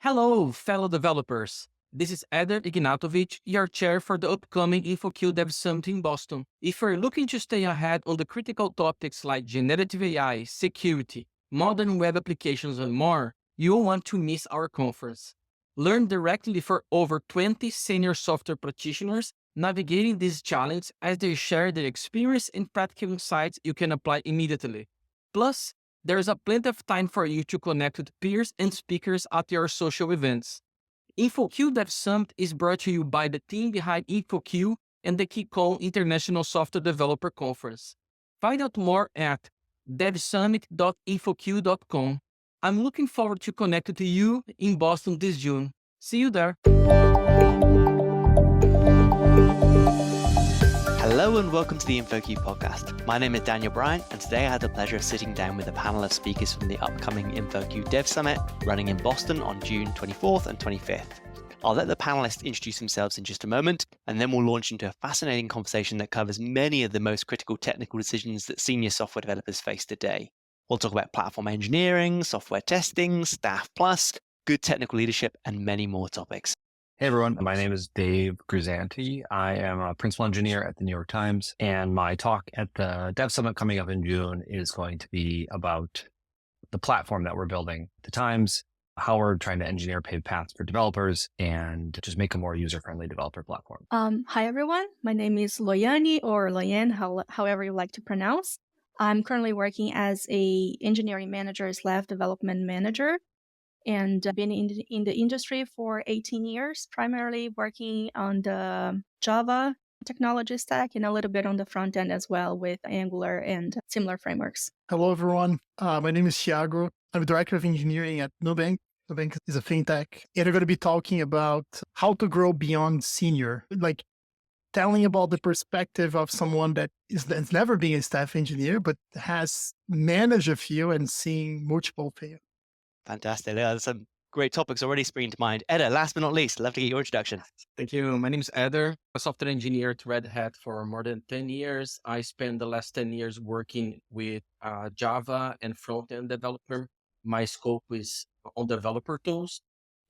Hello, fellow developers. This is Eder Ignatovic, your chair for the upcoming InfoQ Dev Summit in Boston. If you're looking to stay ahead on the critical topics like generative AI, security, modern web applications, and more, you won't want to miss our conference. Learn directly from over 20 senior software practitioners navigating this challenge as they share their experience and practical insights you can apply immediately. Plus, there is a plenty of time for you to connect with peers and speakers at your social events. InfoQ Dev Summit is brought to you by the team behind InfoQ and the KeyCon International Software Developer Conference. Find out more at devsummit.infoq.com. I'm looking forward to connecting to you in Boston this June. See you there. Hello and welcome to the InfoQ Podcast. My name is Daniel Bryant, and today I had the pleasure of sitting down with a panel of speakers from the upcoming InfoQ Dev Summit running in Boston on June 24th and 25th. I'll let the panelists introduce themselves in just a moment, and then we'll launch into a fascinating conversation that covers many of the most critical technical decisions that senior software developers face today. We'll talk about platform engineering, software testing, Staff Plus, good technical leadership, and many more topics. Hey everyone, my name is Dave Grisanti. I am a principal engineer at the New York Times, and my talk at the Dev Summit coming up in June is going to be about the platform that we're building at the Times, how we're trying to engineer paved paths for developers and just make a more user-friendly developer platform. Hi everyone, my name is Loyani or Loyan, however you like to pronounce. I'm currently working as a engineering manager / development manager. And I've been in the industry for 18 years, primarily working on the Java technology stack and a little bit on the front end as well with Angular and similar frameworks. Hello, everyone. My name is Thiago. I'm the Director of Engineering at Nubank. Nubank is a fintech. And we're going to be talking about how to grow beyond senior, like telling about the perspective of someone that's never been a staff engineer, but has managed a few and seen multiple fail. Fantastic. There's some great topics already springing to mind. Eder, last but not least, I'd love to get your introduction. Thank you. My name is Eder, a software engineer at Red Hat for more than 10 years. I spent the last 10 years working with Java and front-end developer. My scope is on developer tools.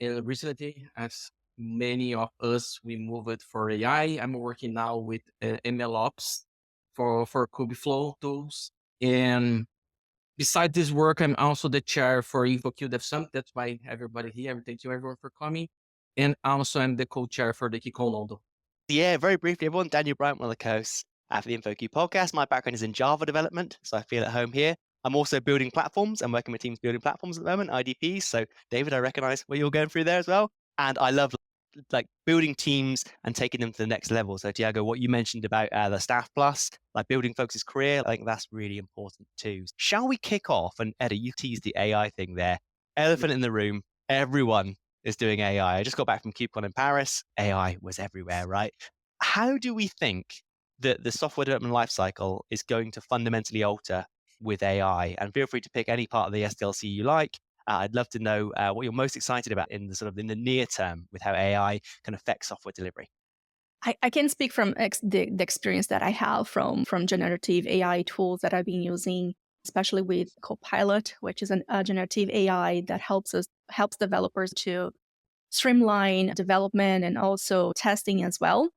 And recently, as many of us, we moved for AI. I'm working now with MLOps for Kubeflow tools. And besides this work, I'm also the chair for InfoQ Dev Summit. That's why everybody here. Thank you everyone for coming. And also I'm the co-chair for the KeyCon London. Yeah, very briefly, everyone. Daniel Bryant, one of the hosts for the InfoQ Podcast. My background is in Java development, so I feel at home here. I'm also building platforms. I'm working with teams building platforms at the moment, IDPs. So David, I recognize what you're going through there as well. And I love like building teams and taking them to the next level. So Thiago, what you mentioned about the Staff Plus, like building folks' career, I think that's really important too. Shall we kick off? And Eder, you teased the AI thing there. Elephant in the room. Everyone is doing AI. I just got back from KubeCon in Paris. AI was everywhere, right? How do we think that the software development lifecycle is going to fundamentally alter with AI? And feel free to pick any part of the SDLC you like. I'd love to know what you're most excited about in the near term with how AI can affect software delivery. I can speak from the experience that I have from generative AI tools that I've been using, especially with Copilot, which is a generative AI that helps developers to streamline development and also testing as well.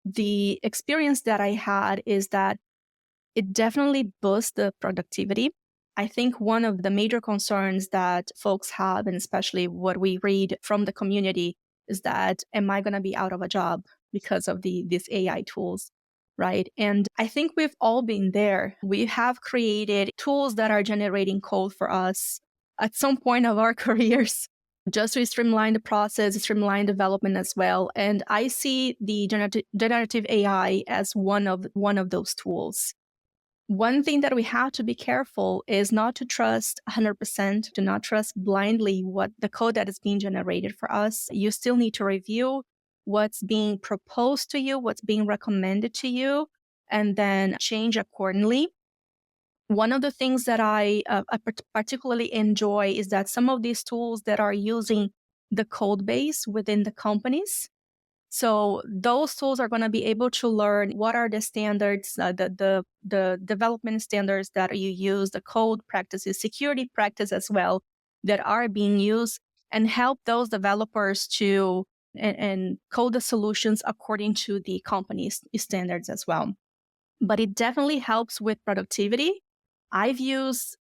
The experience that I had is that it definitely boosts the productivity. I think one of the major concerns that folks have, and especially what we read from the community, is that, am I going to be out of a job because of these AI tools, right? And I think we've all been there. We have created tools that are generating code for us at some point of our careers, just to streamline the process, streamline development as well. And I see the generative AI as one of those tools. One thing that we have to be careful is not to trust 100%, to not trust blindly what the code that is being generated for us. You still need to review what's being proposed to you, what's being recommended to you, and then change accordingly. One of the things that I particularly enjoy is that some of these tools that are using the code base within the companies. So those tools are going to be able to learn what are the standards, the development standards that you use, the code practices, security practice as well, that are being used and help those developers to and code the solutions according to the company's standards as well. But it definitely helps with productivity. I've used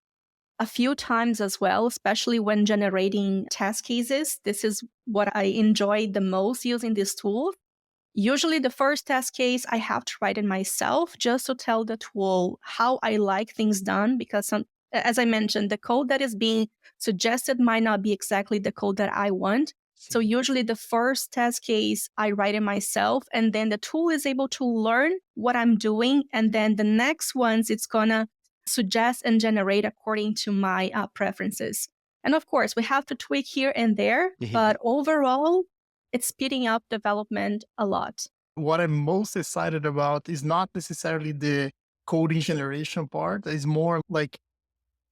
a few times as well, especially when generating test cases. This is what I enjoy the most using this tool. Usually the first test case, I have to write it myself just to tell the tool how I like things done, because as I mentioned, the code that is being suggested might not be exactly the code that I want. So usually the first test case, I write it myself, and then the tool is able to learn what I'm doing. And then the next ones, it's going to suggest and generate according to my preferences. And of course, we have to tweak here and there, but overall, it's speeding up development a lot. What I'm most excited about is not necessarily the coding generation part. It's more like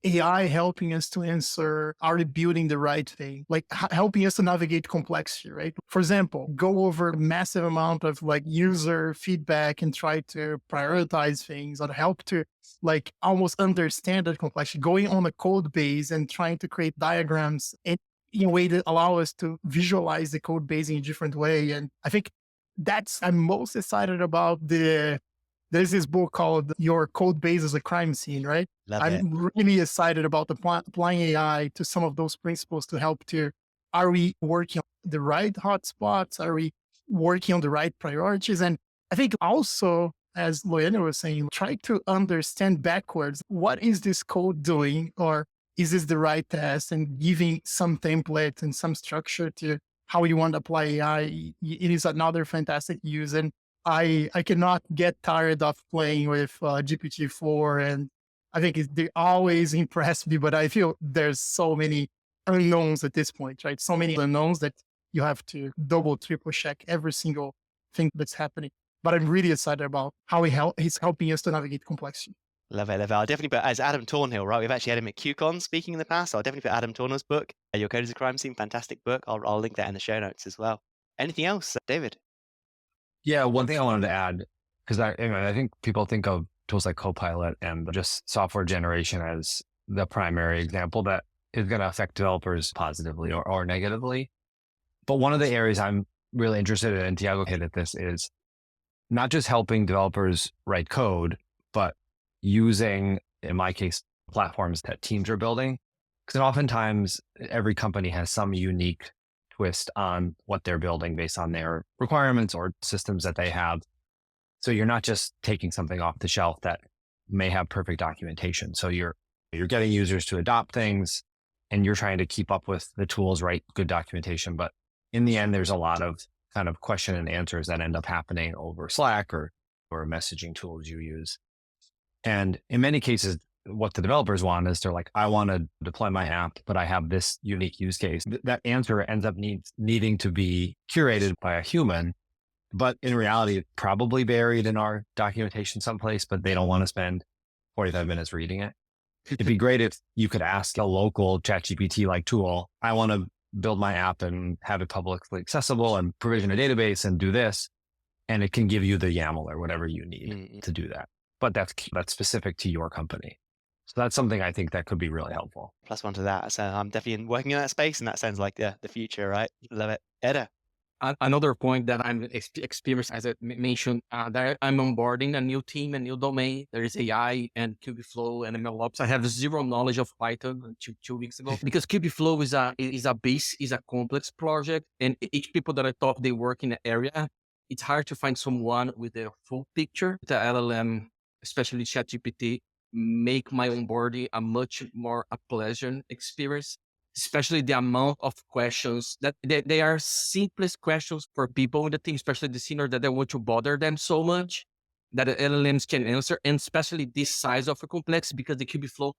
AI helping us to answer, are we building the right thing? Like helping us to navigate complexity, right? For example, go over a massive amount of like user feedback and try to prioritize things, or help to like almost understand that complexity, going on a code base and trying to create diagrams in a way that allow us to visualize the code base in a different way. And I think I'm most excited about there's this book called Your Code Base is a Crime Scene, right? I'm really excited about applying AI to some of those principles to help are we working on the right hotspots? Are we working on the right priorities? And I think also, as Loena was saying, try to understand backwards, what is this code doing? Or is this the right test? And giving some template and some structure to how you want to apply AI. It is another fantastic use. And I cannot get tired of playing with GPT-4, and I think they always impress me, but I feel there's so many unknowns at this point, right? So many unknowns that you have to double, triple check every single thing that's happening. But I'm really excited about how he's helping us to navigate complexity. Love it. I'll definitely put, as Adam Thornhill, right? We've actually had him at QCon speaking in the past. So I'll definitely put Adam Thornhill's book, Your Code is a Crime Scene, fantastic book. I'll link that in the show notes as well. Anything else, David? Yeah, one thing I wanted to add, because I think people think of tools like Copilot and just software generation as the primary example that is going to affect developers positively or negatively. But one of the areas I'm really interested in, and Tiago hit at this, is not just helping developers write code, but using, in my case, platforms that teams are building. Because oftentimes every company has some unique twist on what they're building based on their requirements or systems that they have. So you're not just taking something off the shelf that may have perfect documentation. So you're getting users to adopt things, and you're trying to keep up with the tools, write good documentation. But in the end, there's a lot of kind of question and answers that end up happening over Slack or messaging tools you use. And in many cases, what the developers want is they're like, I want to deploy my app, but I have this unique use case. That answer ends up needing to be curated by a human, but in reality, it's probably buried in our documentation someplace, but they don't want to spend 45 minutes reading it. It'd be great if you could ask a local ChatGPT-like tool, I want to build my app and have it publicly accessible and provision a database and do this. And it can give you the YAML or whatever you need to do that. But that's specific to your company. So that's something I think that could be really helpful. Plus one to that. So I'm definitely working in that space, and that sounds like the future, right? Love it. Eda. Another point that I'm experienced, as I mentioned, that I'm onboarding a new team, a new domain. There is AI and Kubeflow and MLOps. I have zero knowledge of Python until 2 weeks ago, because Kubeflow is a complex project, and each people that I thought they work in the area, it's hard to find someone with the full picture. The LLM, especially ChatGPT, make my onboarding a much more pleasant experience, especially the amount of questions that they are simplest questions for people in the team, especially the senior, that don't want to bother them so much that the LLMs can answer, and especially this size of a complex, because the Kubeflow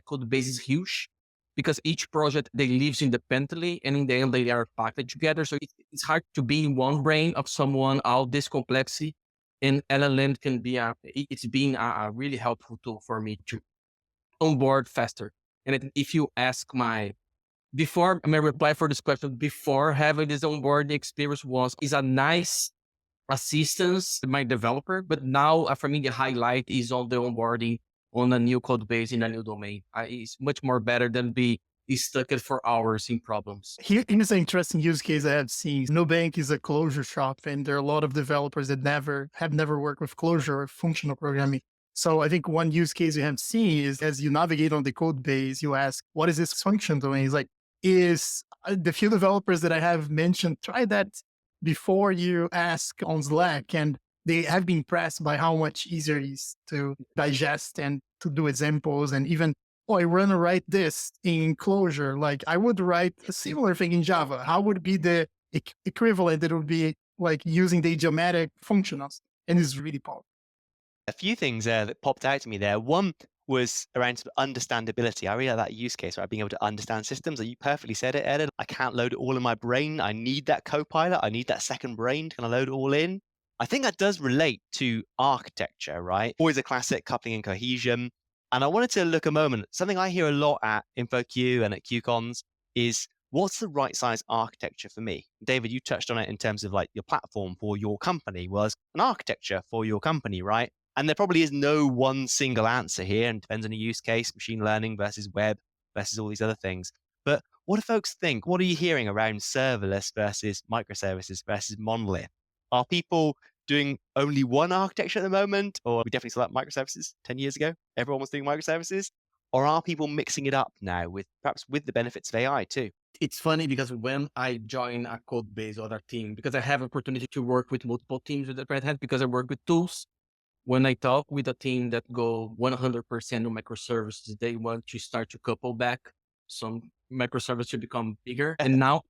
code base is huge, because each project, they live independently, and in the end, they are packaged together. So it's hard to be in one brain of someone, all this complexity. And LLM can be it's been a really helpful tool for me to onboard faster. And if you ask before my reply for this question, before having this onboarding experience is a nice assistance to my developer. But now for me, the highlight is on the onboarding on a new code base in a new domain. It's much more better than be stuck it for hours in problems. Here's an interesting use case I have seen. Nubank is a Clojure shop, and there are a lot of developers that have never worked with Clojure or functional programming. So I think one use case you have seen is as you navigate on the code base, you ask, what is this function doing? It's like, the few developers that I have mentioned, try that before you ask on Slack, and they have been impressed by how much easier it is to digest and to do examples. And even, I want to write this in Clojure. Like I would write a similar thing in Java. How would be the equivalent? It would be like using the idiomatic functionals, and it's really powerful. A few things that popped out to me there. One was around sort of understandability. I really like that use case, right? Being able to understand systems. You perfectly said it, Ed. I can't load it all in my brain. I need that co-pilot. I need that second brain to kind of load it all in. I think that does relate to architecture, right? Always a classic coupling and cohesion. And I wanted to look a moment. Something I hear a lot at InfoQ and at QCons is, what's the right size architecture for me? David, you touched on it in terms of like your platform for your company was an architecture for your company, right? And there probably is no one single answer here, and depends on the use case, machine learning versus web versus all these other things. But what do folks think? What are you hearing around serverless versus microservices versus monolith? Are people doing only one architecture at the moment? Or we definitely saw that microservices 10 years ago. Everyone was doing microservices. Or are people mixing it up now with perhaps with the benefits of AI too? It's funny because when I join a code base or a team, because I have opportunity to work with multiple teams with the Red Hat, because I work with tools. When I talk with a team that go 100% on microservices, they want to start to couple back some microservices to become bigger. And now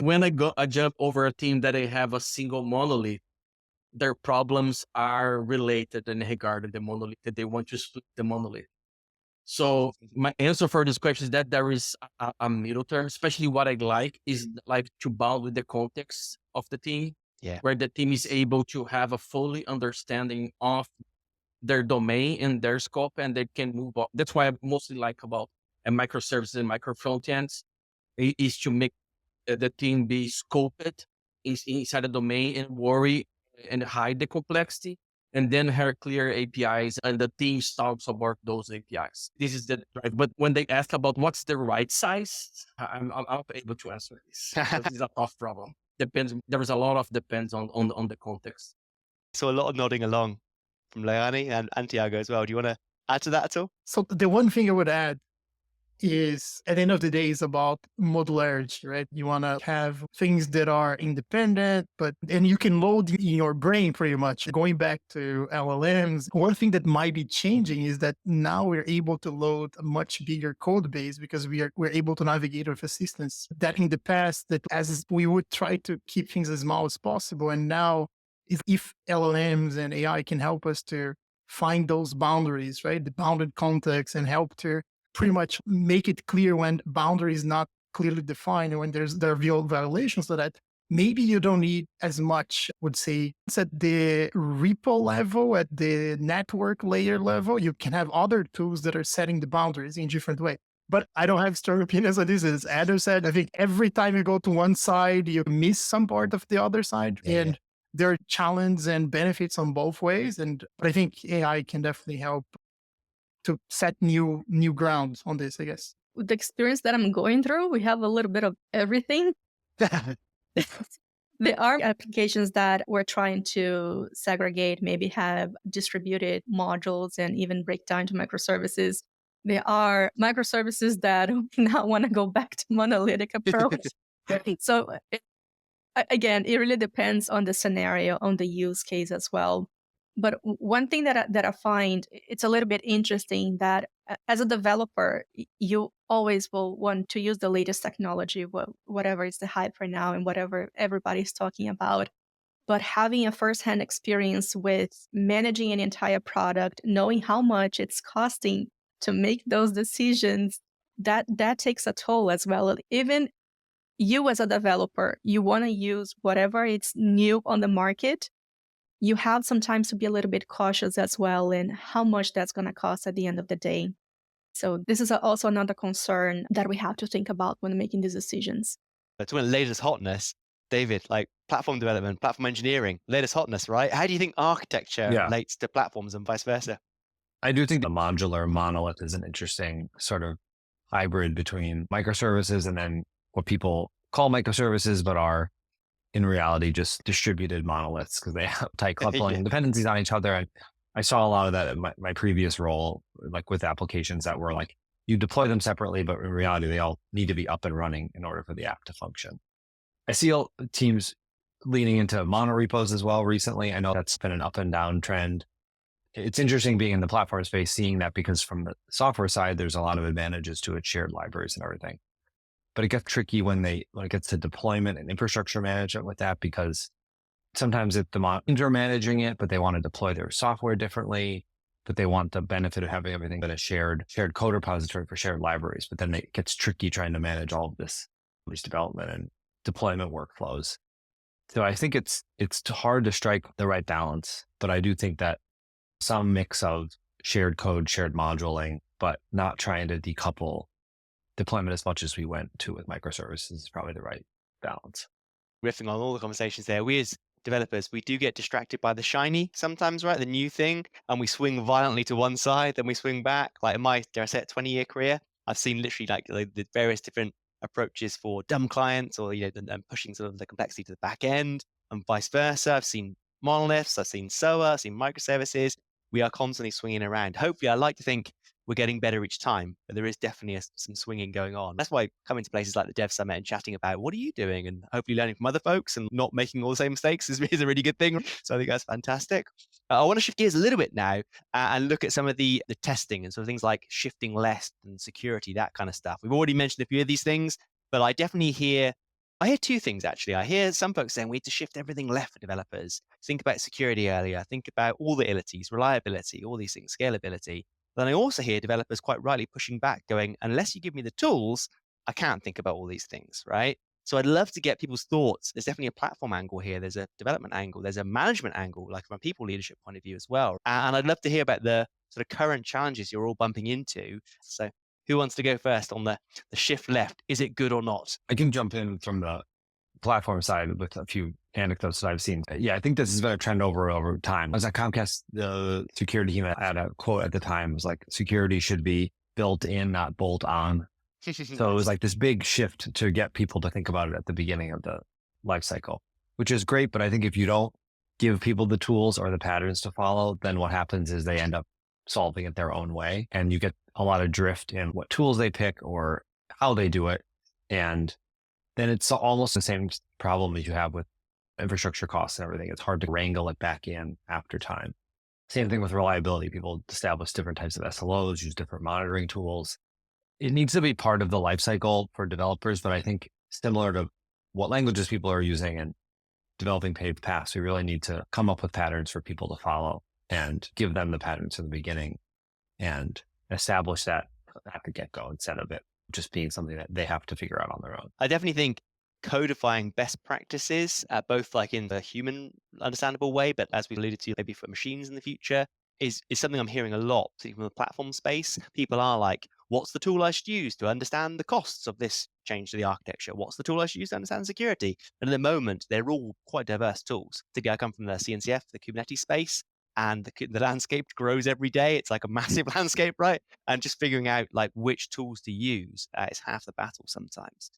when I jump over a team that I have a single monolith, their problems are related and regarding the monolith, that they want to split the monolith. So my answer for this question is that there is a middle term, especially what I like is like to bound with the context of the team. Yeah. Where the team is able to have a fully understanding of their domain and their scope, and they can move on. That's why I mostly like about microservices and micro front ends is to make the team be scoped inside the domain and worry and hide the complexity, and then have clear APIs and the team starts to work those APIs. This is the drive. But when they ask about what's the right size, I'm not able to answer this. This is a tough problem. Depends. There is a lot of depends on the context. So a lot of nodding along from Leani and Tiago as well. Do you want to add to that at all? So the one thing I would add is, at the end of the day, is about modularity, right? You want to have things that are independent, and you can load in your brain pretty much. Going back to LLMs, one thing that might be changing is that now we're able to load a much bigger code base because we're able to navigate with assistance. That in the past, that as we would try to keep things as small as possible, and now if LLMs and AI can help us to find those boundaries, right? The bounded context, and help to pretty much make it clear when boundary is not clearly defined and when there are violations, so that maybe you don't need as much, would say, it's at the repo level, at the network layer level. You can have other tools that are setting the boundaries in different ways. But I don't have strong opinions on this. As Adam said, I think every time you go to one side, you miss some part of the other side. And there are challenges and benefits on both ways. But I think AI can definitely help to set new grounds on this, I guess. With the experience that I'm going through, we have a little bit of everything. There are applications that we're trying to segregate, maybe have distributed modules and even break down to microservices. There are microservices that now want to go back to monolithic approach. So again, it really depends on the scenario, on the use case as well. But one thing that I find, it's a little bit interesting that as a developer, you always will want to use the latest technology, whatever is the hype right now and whatever everybody's talking about. But having a firsthand experience with managing an entire product, knowing how much it's costing to make those decisions, that takes a toll as well. Even you as a developer, you want to use whatever it's new on the market. You have sometimes to be a little bit cautious as well in how much that's going to cost at the end of the day. So this is also another concern that we have to think about when making these decisions. But talking latest hotness, David, like platform development, platform engineering, latest hotness, right? How do you think architecture relates to platforms and vice versa? I do think the modular monolith is an interesting sort of hybrid between microservices and then what people call microservices, but are in reality just distributed monoliths because they have tight coupling dependencies on each other. And I saw a lot of that in my previous role, like with applications that were like, you deploy them separately, but in reality, they all need to be up and running in order for the app to function. I see teams leaning into monorepos as well recently. I know that's been an up and down trend. It's interesting being in the platform space, seeing that because from the software side, there's a lot of advantages to its shared libraries and everything. But it gets tricky when it gets to deployment and infrastructure management with that, because sometimes if the teams are managing it, but they want to deploy their software differently, but they want the benefit of having everything but a shared code repository for shared libraries. But then it gets tricky trying to manage all of this development and deployment workflows. So I think it's hard to strike the right balance, but I do think that some mix of shared code, shared moduling, but not trying to decouple deployment as much as we went to with microservices is probably the right balance. Riffing on all the conversations there, we as developers, we do get distracted by the shiny sometimes, right? The new thing, and we swing violently to one side, then we swing back. Like in my, dare I say it, 20-year career, I've seen literally like the various different approaches for dumb clients, or and pushing sort of the complexity to the back end, and vice versa. I've seen monoliths, I've seen SOA, I've seen microservices. We are constantly swinging around. Hopefully, I like to think we're getting better each time, but there is definitely some swinging going on. That's why coming to places like the Dev Summit and chatting about what are you doing, and hopefully learning from other folks and not making all the same mistakes is a really good thing. So I think that's fantastic. I want to shift gears a little bit now and look at some of the testing and sort of things like shifting left and security, that kind of stuff. We've already mentioned a few of these things, but I definitely hear two things actually. I hear some folks saying we need to shift everything left for developers. Think about security earlier. Think about all the illities, reliability, all these things, scalability. Then I also hear developers quite rightly pushing back, going, unless you give me the tools, I can't think about all these things, right? So I'd love to get people's thoughts. There's definitely a platform angle here. There's a development angle. There's a management angle, like from a people leadership point of view as well. And I'd love to hear about the sort of current challenges you're all bumping into. So who wants to go first on the shift left? Is it good or not? I can jump in from the platform side with a few anecdotes that I've seen. Yeah, I think this has been a trend over time. I was at Comcast, the security team had a quote at the time. It was like, security should be built in, not bolt on. So it was like this big shift to get people to think about it at the beginning of the life cycle, which is great. But I think if you don't give people the tools or the patterns to follow, then what happens is they end up solving it their own way. And you get a lot of drift in what tools they pick or how they do it. And then it's almost the same problem as you have with infrastructure costs and everything. It's hard to wrangle it back in after time. Same thing with reliability. People establish different types of SLOs, use different monitoring tools. It needs to be part of the lifecycle for developers, but I think similar to what languages people are using and developing paved paths, we really need to come up with patterns for people to follow and give them the patterns from the beginning and establish that at the get-go instead of it just being something that they have to figure out on their own. I definitely think codifying best practices, both like in the human understandable way, but as we alluded to, maybe for machines in the future, is something I'm hearing a lot, particularly from the platform space. People are like, what's the tool I should use to understand the costs of this change to the architecture? What's the tool I should use to understand security? And at the moment, they're all quite diverse tools. I come from the CNCF, the Kubernetes space, and the landscape grows every day. It's like a massive landscape, right? And just figuring out like which tools to use is half the battle sometimes.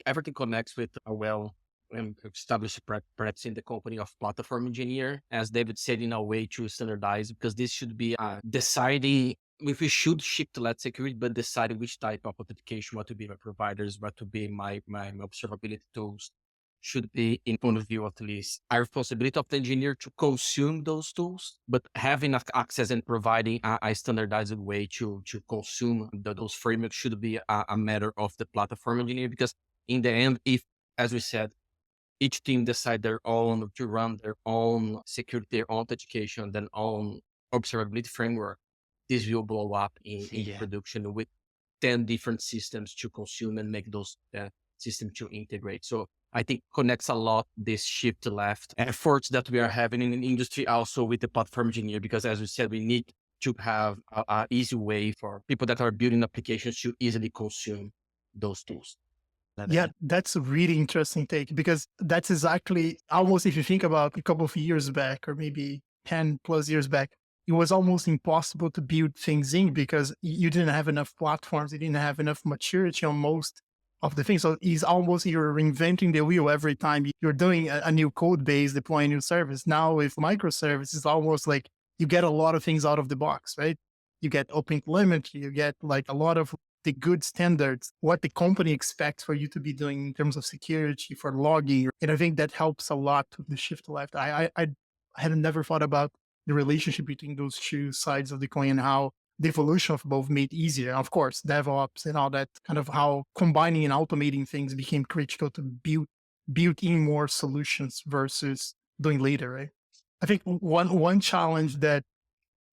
Everything connects with a well-established practice in the company of platform engineer, as David said, in a way to standardize, because this should be deciding if we should shift to left security, but deciding which type of authentication, what to be my providers, what to be my observability tools, should be, in point of view at least, our responsibility of the engineer to consume those tools, but having access and providing a standardized way to consume those frameworks should be a matter of the platform engineer, because in the end, if, as we said, each team decide to run their own security, their own education, their own observability framework, this will blow up in production with 10 different systems to consume and make those systems to integrate. So I think connects a lot this shift left efforts that we are having in the industry also with the platform engineer, because as we said, we need to have an easy way for people that are building applications to easily consume those tools. Yeah, that's a really interesting take, because that's exactly almost, if you think about a couple of years back or maybe 10 plus years back, it was almost impossible to build things in because you didn't have enough platforms. You didn't have enough maturity on most of the things. So it's almost you're reinventing the wheel every time you're doing a new code base, deploying a new service. Now with microservices, it's almost like you get a lot of things out of the box, right? You get open telemetry, you get like a lot of the good standards, what the company expects for you to be doing in terms of security for logging. And I think that helps a lot to the shift left. I had never thought about the relationship between those two sides of the coin and how the evolution of both made easier. Of course, DevOps and all that, kind of how combining and automating things became critical to build in more solutions versus doing later, right? I think one challenge that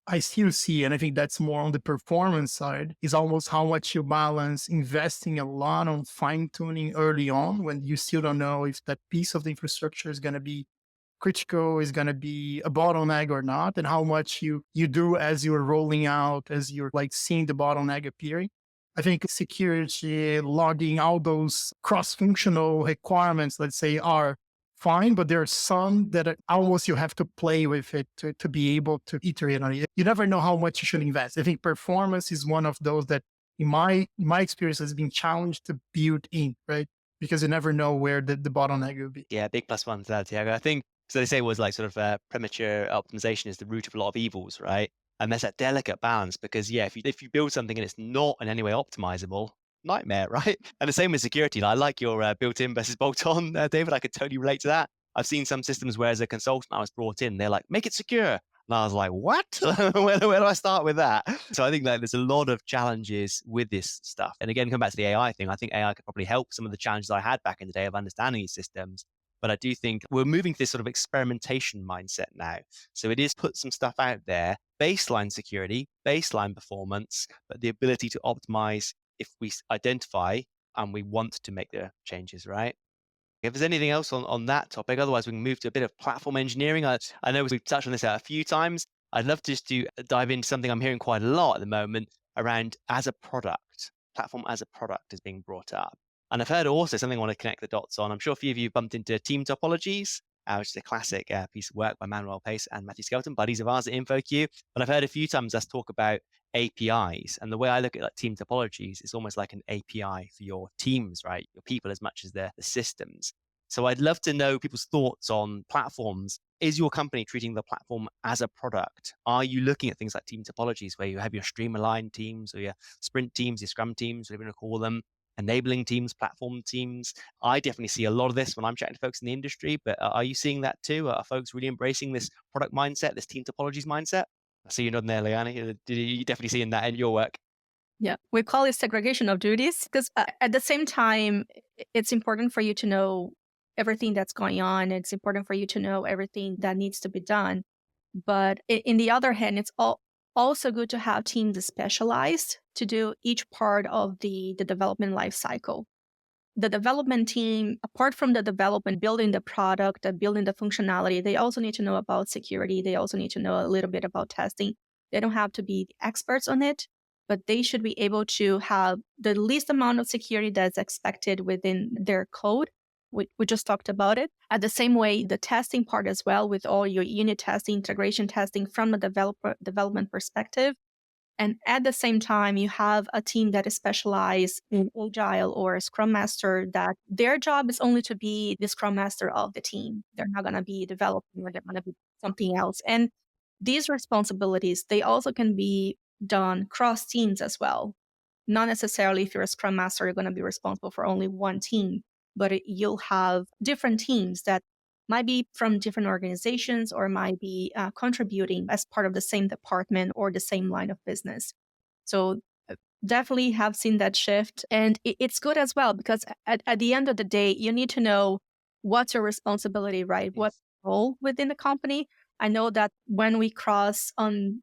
I still see, and I think that's more on the performance side, is almost how much you balance investing a lot on fine tuning early on when you still don't know if that piece of the infrastructure is going to be critical, is going to be a bottleneck or not, and how much you do as you're rolling out, as you're like seeing the bottleneck appearing. I think security, logging, all those cross-functional requirements, let's say, are fine, but there are some that are almost you have to play with it to be able to iterate on it. You never know how much you should invest. I think performance is one of those that in my experience has been challenged to build in, right? Because you never know where the bottleneck will be. Yeah, big plus one to that, Tiago. I think, so they say was like sort of premature optimization is the root of a lot of evils, right? And there's that delicate balance because, yeah, if you build something and it's not in any way optimizable, nightmare, right? And the same with security. I like your built-in versus bolt-on, David. I could totally relate to that. I've seen some systems where as a consultant I was brought in, they're like, make it secure. And I was like, what? where do I start with that? So I think that there's a lot of challenges with this stuff. And again, come back to the AI thing, I think AI could probably help some of the challenges I had back in the day of understanding these systems. But I do think we're moving to this sort of experimentation mindset now. So it is put some stuff out there, baseline security, baseline performance, but the ability to optimize if we identify and we want to make the changes, right? If there's anything else on that topic, otherwise we can move to a bit of platform engineering. I know we've touched on this a few times. I'd love just to dive into something I'm hearing quite a lot at the moment around as a product. Platform as a product is being brought up. And I've heard also something I want to connect the dots on. I'm sure a few of you bumped into team topologies, which is a classic piece of work by Manuel Pace and Matthew Skelton, buddies of ours at InfoQ. But I've heard a few times us talk about APIs. And the way I look at like team topologies is almost like an API for your teams, right? Your people as much as the systems. So I'd love to know people's thoughts on platforms. Is your company treating the platform as a product? Are you looking at things like team topologies where you have your stream aligned teams or your sprint teams, your scrum teams, whatever you want to call them, enabling teams, platform teams? I definitely see a lot of this when I'm chatting to folks in the industry, but are you seeing that too? Are folks really embracing this product mindset, this team topologies mindset? I see you nodding there, Leanne. Did you definitely see in that in your work? Yeah, we call it segregation of duties because at the same time, it's important for you to know everything that's going on. It's important for you to know everything that needs to be done. But in the other hand, it's also good to have teams specialized to do each part of the development life cycle. The development team, apart from the development, building the product, building the functionality, they also need to know about security. They also need to know a little bit about testing. They don't have to be experts on it, but they should be able to have the least amount of security that's expected within their code. We just talked about it. At the same way, the testing part as well, with all your unit testing, integration testing from the development perspective. And at the same time, you have a team that is specialized in Agile or a Scrum Master that their job is only to be the Scrum Master of the team. They're not going to be developing or they're going to be something else. And these responsibilities, they also can be done cross teams as well. Not necessarily if you're a Scrum Master, you're going to be responsible for only one team, but you'll have different teams that might be from different organizations or might be contributing as part of the same department or the same line of business. So definitely have seen that shift. And it's good as well, because at the end of the day, you need to know what's your responsibility, right? What's your role within the company? I know that when we cross on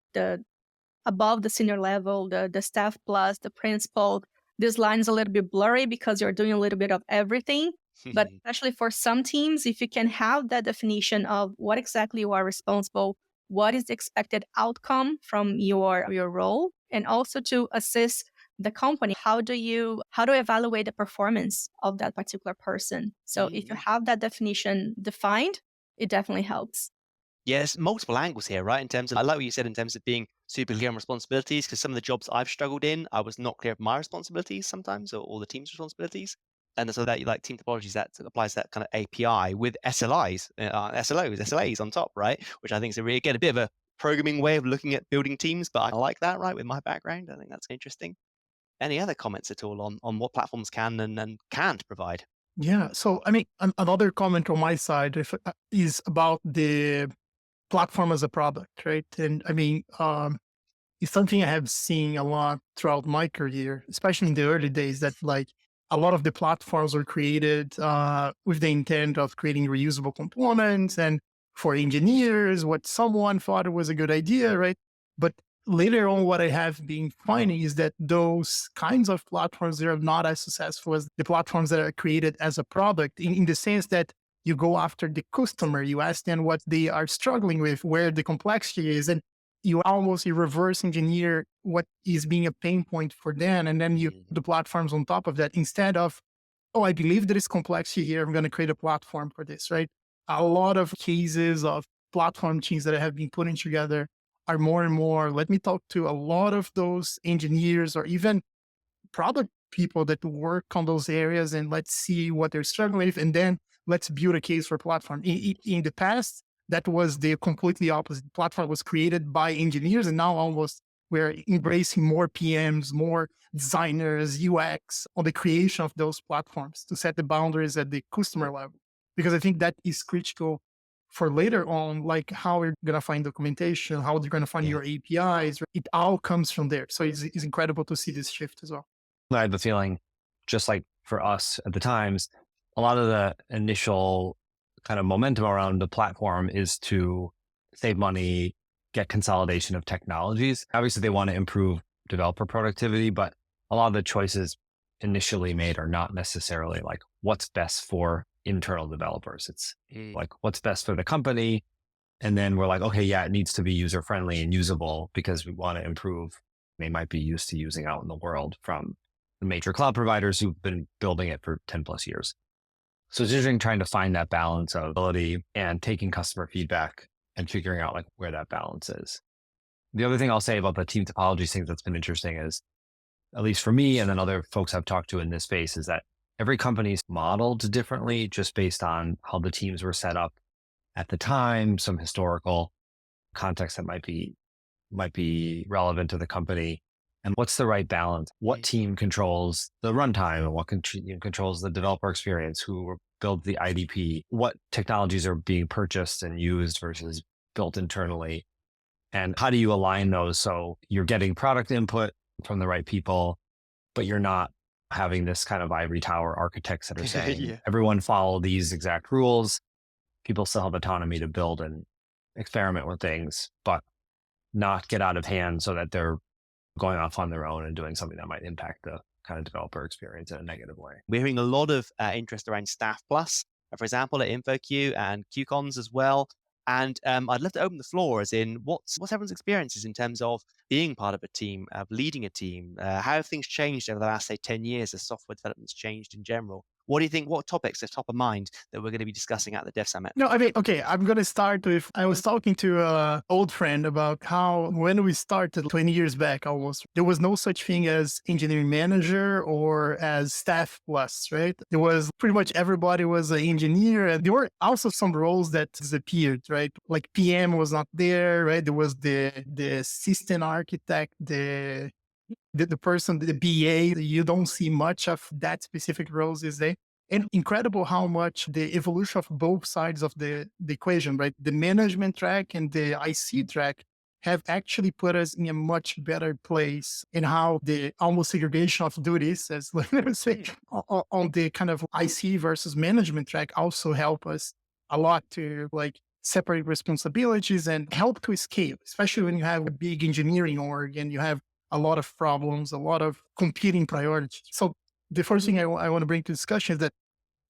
above the senior level, the staff plus the principal, this line is a little bit blurry because you're doing a little bit of everything. But especially for some teams, if you can have that definition of what exactly you are responsible, what is the expected outcome from your role, and also to assist the company, how do you evaluate the performance of that particular person? So if you have that definition defined, it definitely helps. Yes, multiple angles here, right? In terms of, I like what you said in terms of being super clear on responsibilities, because some of the jobs I've struggled in, I was not clear of my responsibilities sometimes, or the team's responsibilities. And so that you like team topologies, that applies that kind of API with SLIs, SLAs on top, right? Which I think is again, a bit of a programming way of looking at building teams, but I like that, right? With my background, I think that's interesting. Any other comments at all on what platforms can and can't provide? Yeah. So, I mean, another comment on my side is about the platform as a product, right? And I mean, it's something I have seen a lot throughout my career, especially in the early days, that like a lot of the platforms were created with the intent of creating reusable components and for engineers, what someone thought was a good idea, right? But later on, what I have been finding is that those kinds of platforms, they are not as successful as the platforms that are created as a product in the sense that you go after the customer, you ask them what they are struggling with, where the complexity is, and you reverse engineer what is being a pain point for them. And then you the platforms on top of that instead of, oh, I believe there is complexity here, I'm going to create a platform for this, right? A lot of cases of platform teams that have been putting together are more and more, let me talk to a lot of those engineers or even product people that work on those areas, and let's see what they're struggling with, and then let's build a case for platform. In the past, that was the completely opposite. Platform was created by engineers, and now almost we're embracing more PMs, more designers, UX on the creation of those platforms to set the boundaries at the customer level. Because I think that is critical for later on, like how we're going to find documentation, how you're going to find your APIs. It all comes from there. So it's incredible to see this shift as well. I have the feeling, just like for us at the times, a lot of the initial kind of momentum around the platform is to save money, get consolidation of technologies. Obviously, they want to improve developer productivity, but a lot of the choices initially made are not necessarily like what's best for internal developers. It's like what's best for the company. And then we're like, okay, yeah, it needs to be user friendly and usable because we want to improve. They might be used to using out in the world from the major cloud providers who've been building it for 10 plus years. So it's interesting trying to find that balance of ability and taking customer feedback and figuring out like where that balance is. The other thing I'll say about the team topologies thing that's been interesting is, at least for me and then other folks I've talked to in this space, is that every company's modeled differently just based on how the teams were set up at the time, some historical context that might be relevant to the company. And what's the right balance? What team controls the runtime and what controls the developer experience? Who builds the IDP? What technologies are being purchased and used versus built internally? And how do you align those so you're getting product input from the right people, but you're not having this kind of ivory tower architects that are saying everyone follow these exact rules. People still have autonomy to build and experiment with things, but not get out of hand so that they're going off on their own and doing something that might impact the kind of developer experience in a negative way. We're hearing a lot of interest around Staff Plus, for example, at InfoQ and QCons as well. And I'd love to open the floor as in what's everyone's experiences in terms of being part of a team, of leading a team. How have things changed over the last, say, 10 years as software development's changed in general? What do you think, what topics are top of mind that we're going to be discussing at the Dev Summit? No, I mean, okay, I'm going to start with, I was talking to an old friend about how when we started 20 years back almost, there was no such thing as engineering manager or as staff plus, right? There was pretty much everybody was an engineer, and there were also some roles that disappeared, right? Like PM was not there, right? There was the system architect, the person, the BA, you don't see much of that specific roles these days. And incredible how much the evolution of both sides of the equation, right? The management track and the IC track have actually put us in a much better place in how the almost segregation of duties, as let's say, on the kind of IC versus management track also help us a lot to like separate responsibilities and help to scale, especially when you have a big engineering org and you have a lot of problems, a lot of competing priorities. So the first thing I want to bring to discussion is that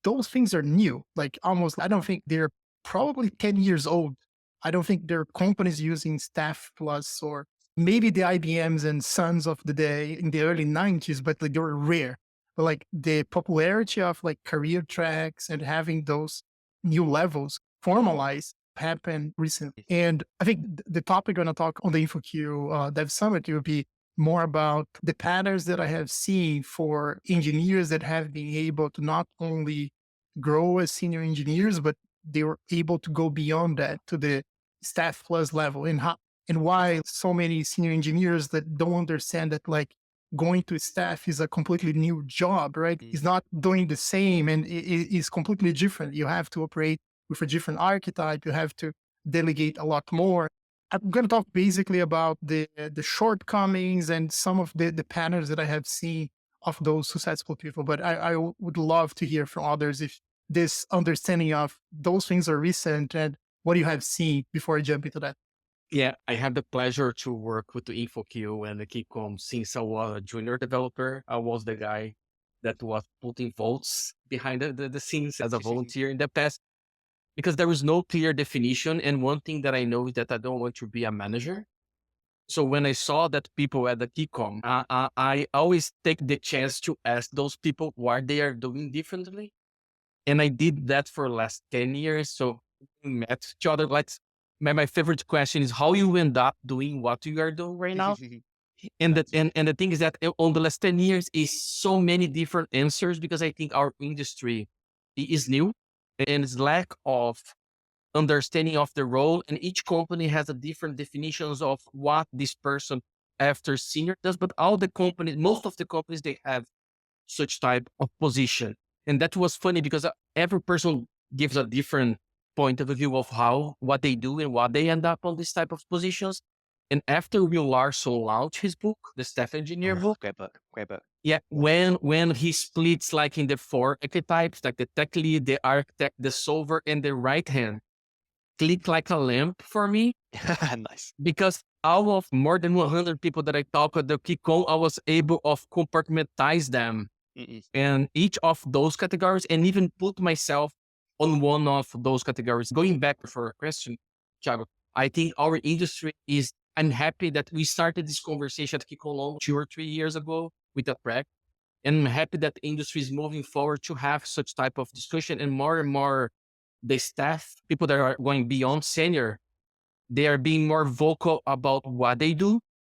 those things are new. Like almost, I don't think they're probably 10 years old. I don't think there are companies using Staff Plus or maybe the IBMs and Suns of the day in the early 90s, but like they were rare. But like the popularity of like career tracks and having those new levels formalized happened recently. And I think the topic I'm going to talk on the InfoQ Dev Summit will be more about the patterns that I have seen for engineers that have been able to not only grow as senior engineers, but they were able to go beyond that to the staff plus level, and why so many senior engineers that don't understand that like going to staff is a completely new job, right? It's not doing the same and it is completely different. You have to operate with a different archetype. You have to delegate a lot more. I'm going to talk basically about the shortcomings and some of the patterns that I have seen of those successful people. But I would love to hear from others if this understanding of those things are recent and what you have seen before I jump into that. Yeah, I had the pleasure to work with the InfoQ and the KeyCom since I was a junior developer. I was the guy that was putting votes behind the scenes as a volunteer in the past, because there was no clear definition. And one thing that I know is that I don't want to be a manager. So when I saw that people at the KeyCom, I always take the chance to ask those people what they are doing differently. And I did that for the last 10 years. So we met each other. My favorite question is how you end up doing what you are doing right now. And the thing is that on the last 10 years is so many different answers, because I think our industry is new and it's lack of understanding of the role. And each company has a different definitions of what this person after senior does. But most of the companies, they have such type of position. And that was funny because every person gives a different point of view of what they do and what they end up on this type of positions. And after Will Larson launched his book, the Staff Engineer book, great book. Yeah, when he splits like in the 4 archetypes, like the tech lead, the architect, the solver, and the right hand, click like a lamp for me. Nice. Because out of more than 100 people that I talked at the KeyCon, I was able to compartmentalize them in each of those categories and even put myself on one of those categories. Going back for a question, Thiago, I think our industry I'm happy that we started this conversation at KeyCon 2 or 3 years ago with that track. And I'm happy that the industry is moving forward to have such type of discussion, and more the staff, people that are going beyond senior, they are being more vocal about what they do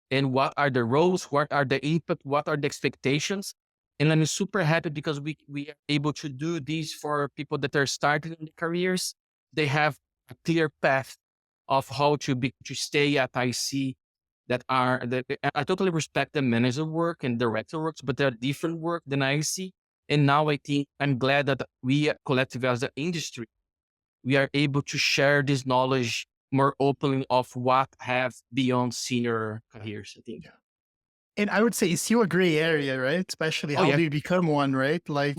and what are the roles, what are the input, what are the expectations. And I'm super happy because we are able to do this for people that are starting in their careers. They have a clear path of how to stay at IC I totally respect the manager work and director works, but they're different work than IC. And now I think I'm glad that we collectively as an industry, we are able to share this knowledge more openly of what have beyond senior careers, I think. And I would say it's still a gray area, right? Especially how do you become one, right? Like,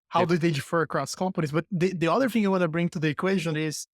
how do they differ across companies? But the other thing I want to bring to the equation is,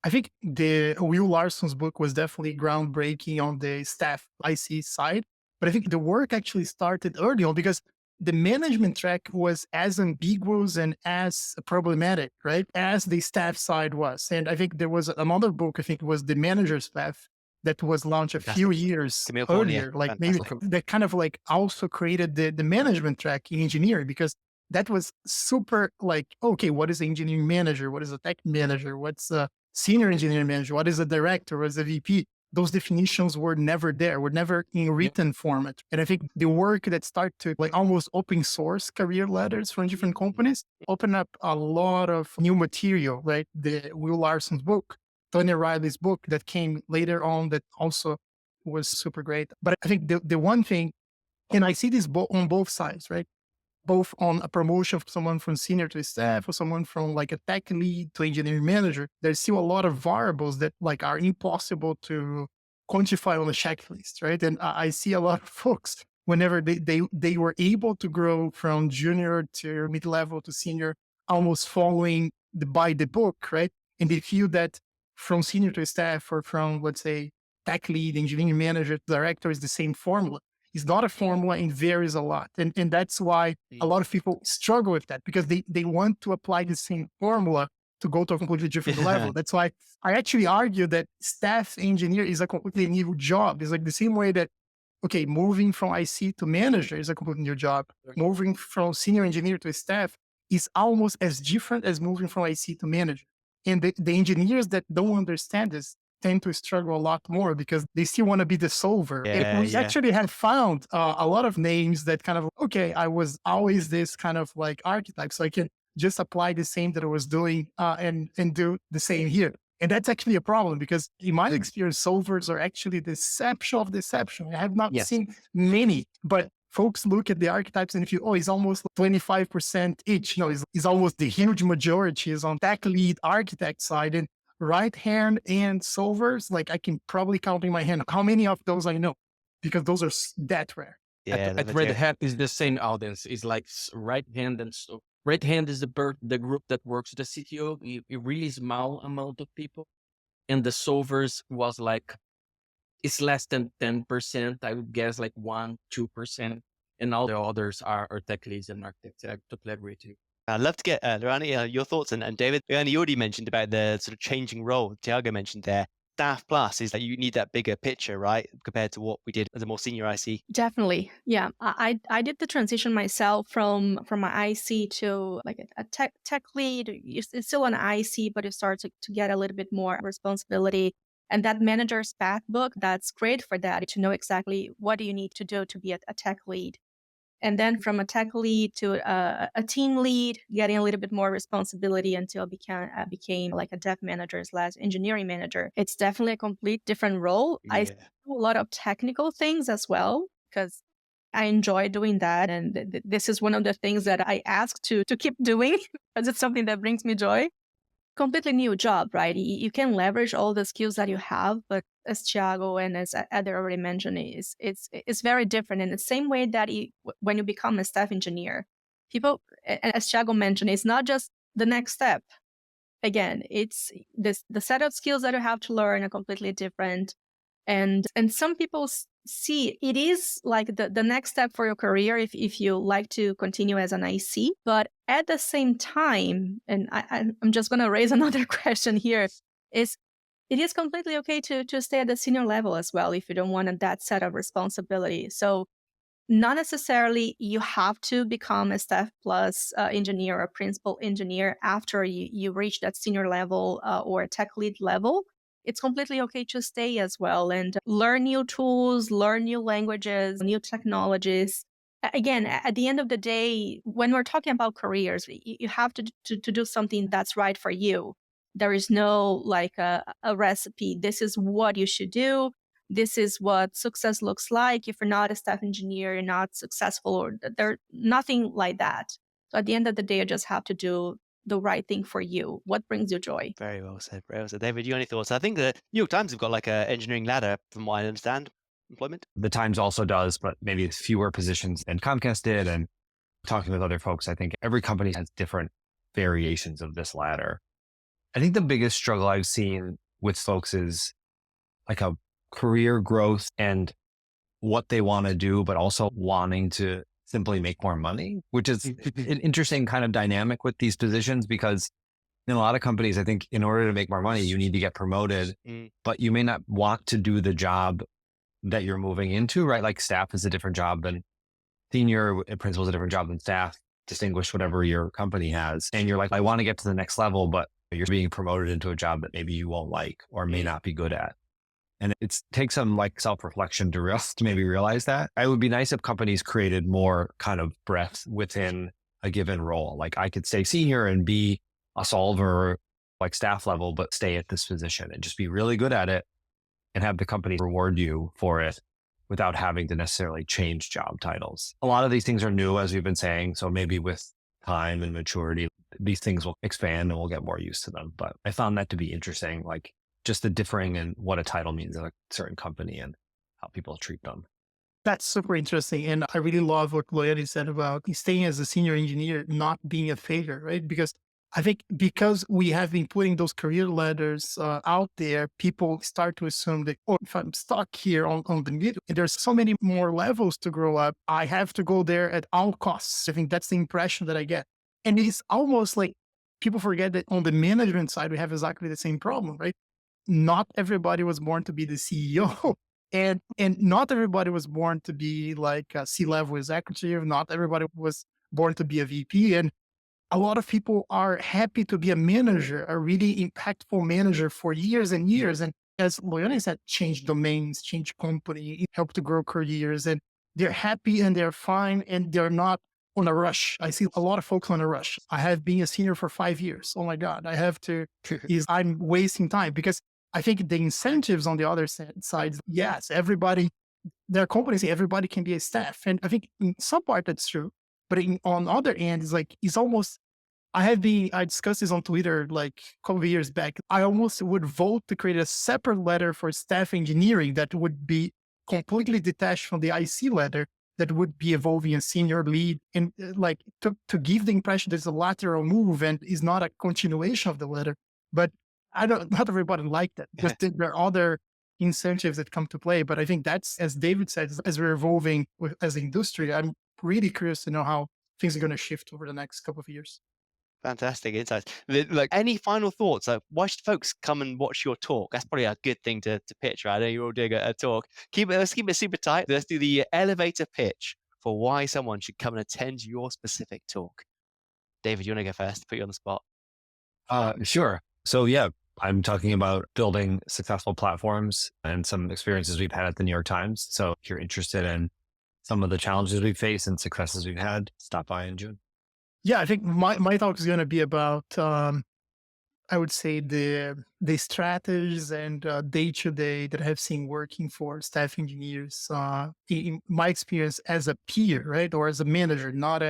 I think the Will Larson's book was definitely groundbreaking on the staff IC side. But I think the work actually started early on because the management track was as ambiguous and as problematic, right, as the staff side was. And I think there was another book, I think it was The Manager's Path, that was launched a few years earlier, like maybe that kind of like also created the management track in engineering, because that was super like, okay, what is an engineering manager? What is a tech manager? What's a senior engineering manager? What is a director? What is a VP? Those definitions were never there, were never in written format. And I think the work that started to like almost open source career ladders from different companies opened up a lot of new material, right? The Will Larson's book, Tony Riley's book that came later on that also was super great. But I think the one thing, and I see this on both sides, right? Both on a promotion of someone from senior to staff or someone from like a tech lead to engineering manager, there's still a lot of variables that like are impossible to quantify on a checklist, right? And I see a lot of folks whenever they were able to grow from junior to mid-level to senior, almost following by the book, right? And they feel that from senior to staff or from, let's say, tech lead, engineering manager, director is the same formula. It's not a formula and varies a lot. And that's why a lot of people struggle with that, because they want to apply the same formula to go to a completely different level. That's why I actually argue that staff engineer is a completely new job. It's like the same way that, okay, moving from IC to manager is a completely new job. Moving from senior engineer to staff is almost as different as moving from IC to manager. And the engineers that don't understand this tend to struggle a lot more because they still want to be the solver. And we actually have found a lot of names that kind of, okay, I was always this kind of like archetype, so I can just apply the same that I was doing and do the same here. And that's actually a problem because in my experience, solvers are actually the exception of the exception. I have not seen many, but folks look at the archetypes and if you, it's almost 25% each. No, it's almost the huge majority is on tech lead architect side. And right hand and solvers, like I can probably count in my hand how many of those I know because those are that rare. At Red Hat is the same audience. It's like right hand and so right hand is the group that works with the CTO, a really small amount of people, and the solvers was like it's less than 10%. I would guess like 1-2%, and all the others are tech leads and architects. I totally agree with you. I'd love to get, Lorani, your thoughts. And David, you already mentioned about the sort of changing role. Thiago mentioned there. Staff Plus is that you need that bigger picture, right? Compared to what we did as a more senior IC. Definitely. Yeah. I did the transition myself from my IC to like a tech lead. It's still an IC, but it starts to get a little bit more responsibility. And that manager's path book, that's great for that, to know exactly what do you need to do to be a tech lead. And then from a tech lead to a team lead, getting a little bit more responsibility until I became like a dev manager / engineering manager. It's definitely a complete different role. Yeah. I do a lot of technical things as well because I enjoy doing that. And this is one of the things that I ask to keep doing because it's something that brings me joy. Completely new job, right? You can leverage all the skills that you have, but as Thiago and as Eder already mentioned, it's very different. In the same way that when you become a staff engineer, people, as Thiago mentioned, it's not just the next step. Again, it's the set of skills that you have to learn are completely different. And some people see it is like the next step for your career if you like to continue as an IC. But at the same time, and I'm just going to raise another question here, it is completely okay to stay at the senior level as well if you don't want that set of responsibility. So not necessarily you have to become a staff plus engineer or principal engineer after you reach that senior level or a tech lead level. It's completely okay to stay as well and learn new tools, learn new languages, new technologies. Again, at the end of the day, when we're talking about careers, you have to do something that's right for you. There is no like a recipe. This is what you should do. This is what success looks like. If you're not a staff engineer, you're not successful, or there's nothing like that. So at the end of the day, you just have to do the right thing for you. What brings you joy? Very well said. Very well said. David, you any thoughts? I think the New York Times have got like an engineering ladder, from what I understand, employment. The Times also does, but maybe fewer positions than Comcast did. And talking with other folks, I think every company has different variations of this ladder. I think the biggest struggle I've seen with folks is like a career growth and what they want to do, but also wanting to simply make more money, which is an interesting kind of dynamic with these positions, because in a lot of companies, I think in order to make more money, you need to get promoted, but you may not want to do the job that you're moving into, right? Like staff is a different job than senior, principal is a different job than staff, distinguish whatever your company has. And you're like, I want to get to the next level, but you're being promoted into a job that maybe you won't like or may not be good at. And it takes some like self-reflection to maybe realize that. It would be nice if companies created more kind of breadth within a given role. Like I could stay senior and be a solver, like staff level, but stay at this position and just be really good at it and have the company reward you for it without having to necessarily change job titles. A lot of these things are new, as we've been saying. So maybe with time and maturity, these things will expand and we'll get more used to them. But I found that to be interesting, like just the differing in what a title means in a certain company and how people treat them. That's super interesting. And I really love what Loyani said about staying as a senior engineer, not being a failure, right? Because I think because we have been putting those career ladders out there, people start to assume that, oh, if I'm stuck here on the middle, and there's so many more levels to grow up, I have to go there at all costs. I think that's the impression that I get. And it's almost like people forget that on the management side, we have exactly the same problem, right? Not everybody was born to be the CEO. And not everybody was born to be like a C-level executive. Not everybody was born to be a VP. And a lot of people are happy to be a manager, a really impactful manager for years and years. And as Loyana said, change domains, change company, help to grow careers. And they're happy and they're fine and they're not on a rush. I see a lot of folks on a rush. I have been a senior for 5 years. Oh my God, I have to, I'm wasting time because I think the incentives on the other side, yes, everybody, there are companies say everybody can be a staff. And I think in some part that's true. But on the other end, it's almost, I discussed this on Twitter like a couple of years back. I almost would vote to create a separate ladder for staff engineering that would be completely detached from the IC ladder that would be evolving a senior lead and to give the impression there's a lateral move and is not a continuation of the ladder. But not everybody like that because there are other incentives that come to play. But I think that's, as David said, as we're evolving as an industry, I'm really curious to know how things are going to shift over the next couple of years. Fantastic insights. Any final thoughts? Why should folks come and watch your talk? That's probably a good thing to pitch, right? I know you're all doing a talk. Let's keep it super tight. Let's do the elevator pitch for why someone should come and attend your specific talk. David, you want to go first? Put you on the spot. Sure. So yeah, I'm talking about building successful platforms and some experiences we've had at the New York Times. So if you're interested in some of the challenges we face and successes we've had, stop by in June. Yeah, I think my talk is going to be about, I would say, the strategies and day-to-day that I have seen working for staff engineers in my experience as a peer, right? Or as a manager, not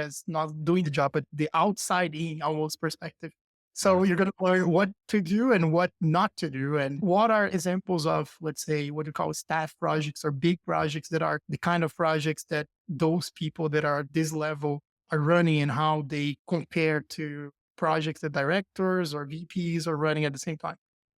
doing the job, but the outside in almost perspective. So you're going to learn what to do and what not to do. And what are examples of, let's say, what you call staff projects or big projects that are the kind of projects that those people that are at this level are running and how they compare to projects that directors or VPs are running at the same time.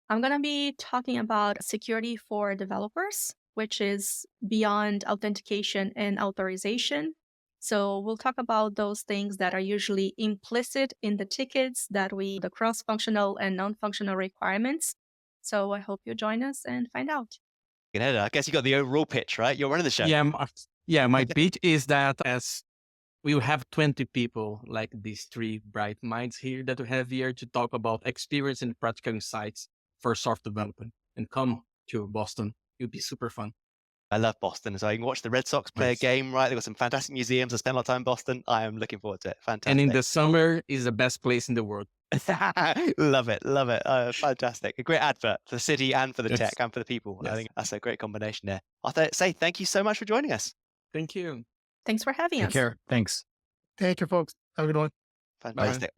I'm going to be talking about security for developers, which is beyond authentication and authorization. So we'll talk about those things that are usually implicit in the tickets the cross-functional and non-functional requirements. So I hope you join us and find out. I guess you got the overall pitch, right? You're running the show. Yeah, my pitch is that as we will have 20 people like these three bright minds here that we have here to talk about experience and practical insights for software development. And come to Boston. It'll be super fun. I love Boston. So you can watch the Red Sox play a game, right? They've got some fantastic museums. I spend a lot of time in Boston. I am looking forward to it. Fantastic. And in the summer is the best place in the world. Love it. Fantastic. A great advert for the city and for the tech and for the people. Yes. I think that's a great combination there. I'll say thank you so much for joining us. Thank you. Thanks for having us. Take care. Thanks. Thank you, folks. Have a good one. Fantastic.